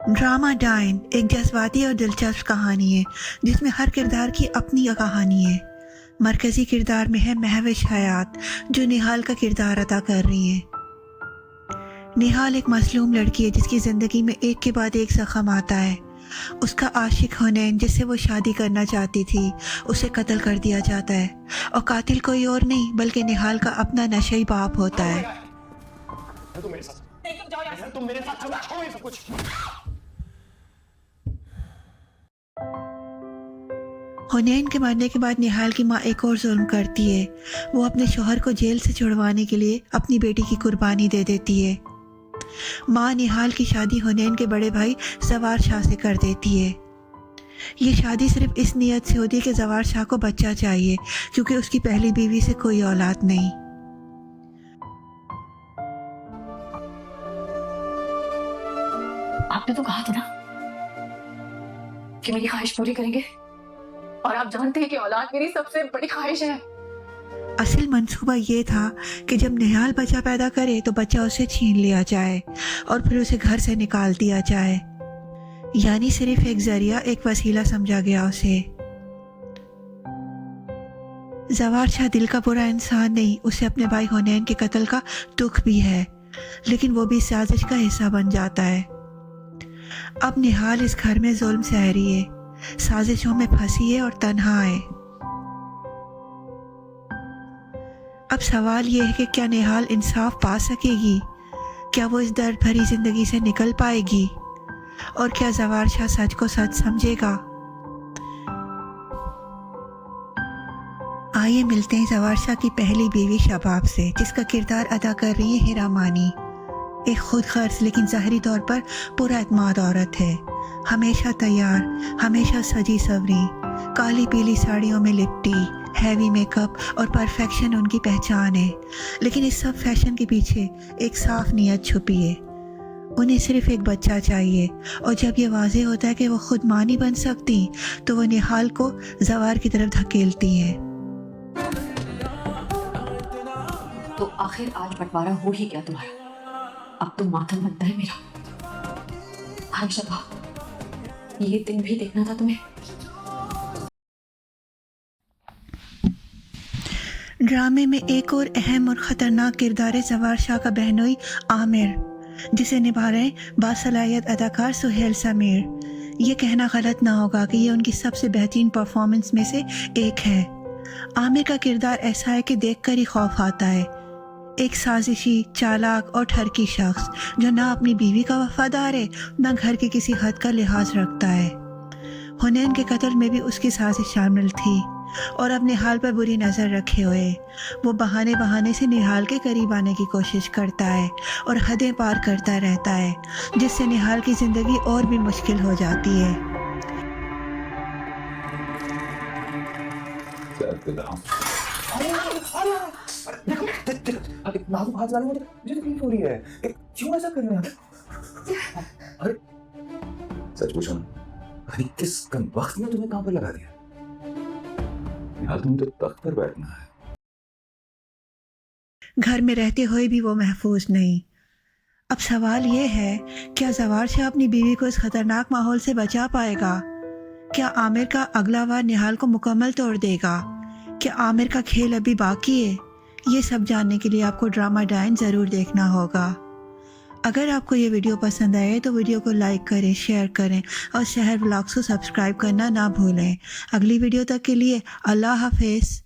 Drama ڈائن ایک جذباتی اور دلچسپ کہانی ہے جس میں ہر کردار کی اپنی کہانی ہے۔ مرکزی کردار میں ہے مہوش حیات، جو نہال کا کردار ادا کر رہی ہے۔ نہال ایک مظلوم لڑکی ہے جس کی زندگی میں ایک کے بعد ایک زخم آتا ہے۔ اس کا عاشق حنین، جس سے وہ شادی کرنا چاہتی تھی، اسے قتل کر دیا جاتا ہے، اور قاتل کوئی اور نہیں بلکہ نہال کا اپنا نشئی باپ ہوتا ہے۔ حنین کے مرنے کے بعد نہال کی ماں ایک اور ظلم کرتی ہے۔ وہ اپنے شوہر کو جیل سے چھڑوانے کے لیے اپنی بیٹی کی قربانی دے دیتی ہے۔ ماں نہال کی شادی حنین کے بڑے بھائی زوار شاہ سے کر دیتی ہے۔ یہ شادی صرف اس نیت سے ہوتی ہے کہ زوار شاہ کو بچہ چاہیے، کیونکہ اس کی پہلی بیوی سے کوئی اولاد نہیں۔ آپ نے تو کہا تھا نا کہ میری خواہش پوری کریں گے، اور آپ جانتے ہیں کہ اولاد میری سب سے بڑی خواہش ہے۔ اصل منصوبہ یہ تھا کہ جب نہال بچہ پیدا کرے تو بچہ اسے چھین لیا جائے اور پھر اسے گھر سے نکال دیا جائے، یعنی صرف ایک ذریعہ، ایک وسیلہ سمجھا گیا اسے۔ زوار شاہ دل کا برا انسان نہیں، اسے اپنے بھائی حنین کے قتل کا دکھ بھی ہے، لیکن وہ بھی سازش کا حصہ بن جاتا ہے۔ اب نہال اس گھر میں ظلم سہ رہی ہے، سازشوں میں پھنسی ہے اور تنہا ہے۔ اب سوال یہ ہے کہ کیا نہال انصاف پا سکے گی؟ کیا وہ اس درد بھری زندگی سے نکل پائے گی؟ اور کیا زوار شاہ سچ کو سچ سمجھے گا؟ آئیے ملتے ہیں زوار شاہ کی پہلی بیوی شباب سے، جس کا کردار ادا کر رہی ہے ہیرا مانی۔ ایک خود غرض لیکن ظاہری طور پر پورا اعتماد عورت ہے، ہمیشہ تیار، ہمیشہ سجی سوری، کالی پیلی ساڑیوں میں لپٹی، ہیوی میک اپ اور پرفیکشن ان کی پہچان ہے۔ لیکن اس سب فیشن کے پیچھے ایک صاف نیت چھپی ہے۔ انہیں صرف ایک بچہ چاہیے، اور جب یہ واضح ہوتا ہے کہ وہ خود ماں نہیں بن سکتی تو وہ نہال کو زوار کی طرف دھکیلتی ہیں۔ تو آخر آج بٹوارا ہو ہی گیا تمہارا، اب تو ماتم بنتا ہے میرا۔ ہر شبہ یہ دن بھی دیکھنا تھا تمہیں۔ ڈرامے میں ایک اور اہم اور خطرناک کردار ہے زوار شاہ کا بہنوئی عامر، جسے نبھا رہے باصلاحیت اداکار سہیل سمیر۔ یہ کہنا غلط نہ ہوگا کہ یہ ان کی سب سے بہترین پرفارمنس میں سے ایک ہے۔ عامر کا کردار ایسا ہے کہ دیکھ کر ہی خوف آتا ہے، ایک سازشی، چالاک اور ٹھرکی شخص جو نہ اپنی بیوی کا وفادار ہے، نہ گھر کے کسی حد کا لحاظ رکھتا ہے۔ حنین کے قتل میں بھی اس کی سازش شامل تھی، اور اب نہال پر بری نظر رکھے ہوئے وہ بہانے سے نہال کے قریب آنے کی کوشش کرتا ہے اور حدیں پار کرتا رہتا ہے، جس سے نہال کی زندگی اور بھی مشکل ہو جاتی ہے۔ نازک ہاتھ لانے مجھے تکلیف ہو رہی ہے، کیوں ایسا کر رہے ہیں؟ ارے سچ پوچھو نا، کس کم وقت میں تمہیں کہاں پر لگا دیا؟ یار تمہیں تو تخت پر بیٹھنا ہے۔ گھر میں رہتے ہوئے بھی وہ محفوظ نہیں۔ اب سوال یہ ہے، کیا زوار شاہ اپنی بیوی کو اس خطرناک ماحول سے بچا پائے گا؟ کیا عامر کا اگلا وار نہال کو مکمل توڑ دے گا؟ کیا عامر کا کھیل ابھی باقی ہے؟ یہ سب جاننے کے لیے آپ کو ڈرامہ ڈائن ضرور دیکھنا ہوگا۔ اگر آپ کو یہ ویڈیو پسند آئے تو ویڈیو کو لائک کریں، شیئر کریں، اور شہر ولاگز کو سبسکرائب کرنا نہ بھولیں۔ اگلی ویڈیو تک کے لیے اللہ حافظ۔